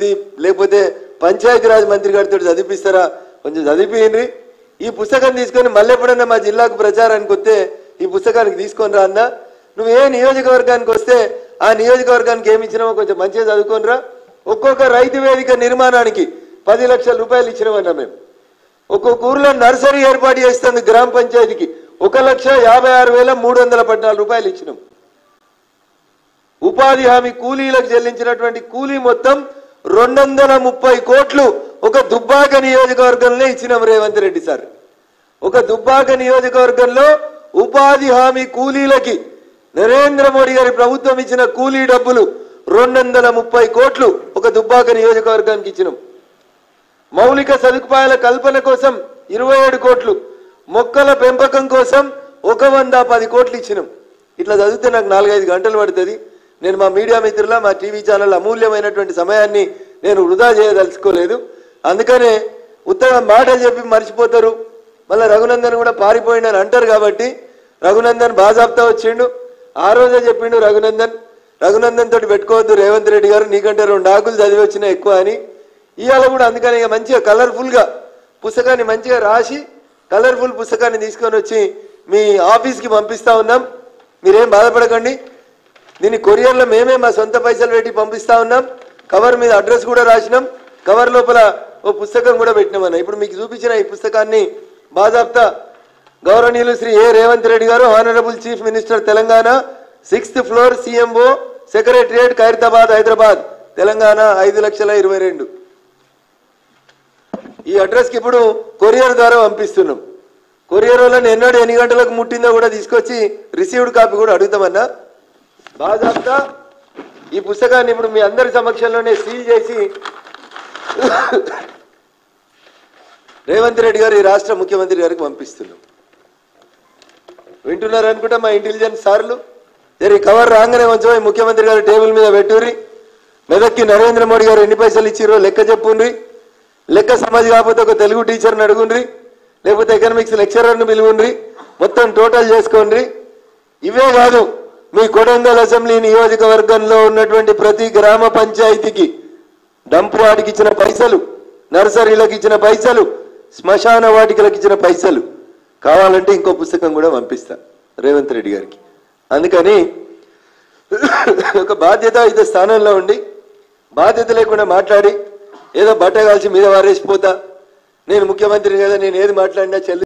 లేకపోతే పంచాయతీరాజ్ మంత్రి గారితో చదివిస్తారా? కొంచెం చదివిండ్రి. ఈ పుస్తకం తీసుకొని మళ్ళీ ఎప్పుడన్నా మా జిల్లాకు ప్రచారానికి వస్తే ఈ పుస్తకానికి తీసుకొని రా అన్న. నువ్వు ఏ నియోజకవర్గానికి వస్తే ఆ నియోజకవర్గానికి ఏమి ఇచ్చినావో కొంచెం మంచిగా చదువుకొని రా. ఒక్కొక్క రైతు వేదిక నిర్మాణానికి 10 లక్షల రూపాయలు ఇచ్చినామన్నా మేము. ఒక్కొక్క ఊర్లో నర్సరీ ఏర్పాటు చేస్తుంది గ్రామ పంచాయతీకి 1,56,314 రూపాయలు ఇచ్చినాం. ఉపాధి హామీ కూలీలకు చెల్లించినటువంటి కూలీ మొత్తం 230 కోట్లు ఒక దుబ్బాక నియోజకవర్గంలో ఇచ్చినాం రేవంత్ రెడ్డి సార్. ఒక దుబ్బాక నియోజకవర్గంలో ఉపాధి హామీ కూలీలకి నరేంద్ర మోడీ గారి ప్రభుత్వం ఇచ్చిన కూలీ డబ్బులు 230 కోట్లు ఒక దుబ్బాక నియోజకవర్గానికి ఇచ్చినాం. మౌలిక సదుపాయాల కల్పన కోసం 27 కోట్లు, మొక్కల పెంపకం కోసం 110 కోట్లు ఇచ్చినాం. ఇట్లా చదివితే నాకు 4-5 గంటలు పడుతుంది. నేను మా మీడియా మిత్రుల మా టీవీ ఛానల్ అమూల్యమైనటువంటి సమయాన్ని నేను వృధా చేయదలుచుకోలేదు. అందుకనే ఉత్తగా మాటలు చెప్పి మర్చిపోతారు. మళ్ళీ రఘునందన్ కూడా పారిపోయిండని అంటారు కాబట్టి రఘునందన్ బాజాబ్తా వచ్చిండు. ఆ రోజే చెప్పిండు రఘునందన్ తోటి పెట్టుకోవద్దు రేవంత్ రెడ్డి గారు, నీకంటే 2 ఆకులు చదివి వచ్చినా ఎక్కువ అని. ఇవాళ కూడా అందుకని ఇక మంచిగా కలర్ఫుల్గా పుస్తకాన్ని మంచిగా రాసి కలర్ఫుల్ పుస్తకాన్ని తీసుకొని వచ్చి మీ ఆఫీస్కి పంపిస్తా ఉన్నాం. మీరేం బాధపడకండి. దీన్ని కొరియర్లో మేమే మా సొంత పైసలు పెట్టి పంపిస్తా ఉన్నాం. కవర్ మీద అడ్రస్ కూడా రాసినాం. కవర్ లోపల ఓ పుస్తకం కూడా పెట్టినామన్నా. ఇప్పుడు మీకు చూపించిన ఈ పుస్తకాన్ని బాజాబ్తా గౌరవనీయులు శ్రీ ఏ రేవంత్ రెడ్డి గారు, honourable chief minister Telangana, 6th floor CMO secretariat Khairatabad Hyderabad Telangana 5,22,000. ఈ అడ్రస్కి ఇప్పుడు కొరియర్ ద్వారా పంపిస్తున్నాం. కొరియర్ వాళ్ళని ఎన్ని గంటలకు ముట్టిందో కూడా తీసుకొచ్చి రిసీవ్డ్ కాపీ కూడా అడుగుతామన్నా. బాజాబ్తా ఈ పుస్తకాన్ని ఇప్పుడు మీ అందరి సమక్షంలోనే సీల్ చేసి రేవంత్ రెడ్డి గారు ఈ రాష్ట్ర ముఖ్యమంత్రి గారికి పంపిస్తున్నాం. వింటున్నారు అనుకుంటా మా ఇంటెలిజెన్స్ సార్లు. ఈ కవర్ రాగానే కొంచెం ముఖ్యమంత్రి గారు టేబుల్ మీద పెట్టుర్రి. మెదక్కి నరేంద్ర మోడీ గారు ఎన్ని పైసలు ఇచ్చిరో లెక్క చెప్పుండ్రి. లెక్క సమాజ్ కాకపోతే ఒక తెలుగు టీచర్ని అడుగుండ్రి, లేకపోతే ఎకనామిక్స్ లెక్చరర్ని పిలువుండ్రి, మొత్తం టోటల్ చేసుకోండి. ఇవే కాదు, మీ కొడంగల్ అసెంబ్లీ నియోజకవర్గంలో ఉన్నటువంటి ప్రతి గ్రామ పంచాయతీకి డంప్ వాటికి ఇచ్చిన పైసలు, నర్సరీలకు ఇచ్చిన పైసలు, శ్మశాన వాటికలకు ఇచ్చిన పైసలు కావాలంటే ఇంకో పుస్తకం కూడా పంపిస్తా రేవంత్ రెడ్డి గారికి. అందుకని ఒక బాధ్యతాయుత స్థానంలో ఉండి బాధ్యత లేకుండా మాట్లాడి ఏదో బట్ట కాల్చి మీద వారేసిపోతా, నేను ముఖ్యమంత్రిని కదా, నేను ఏది మాట్లాడినా చెల్లి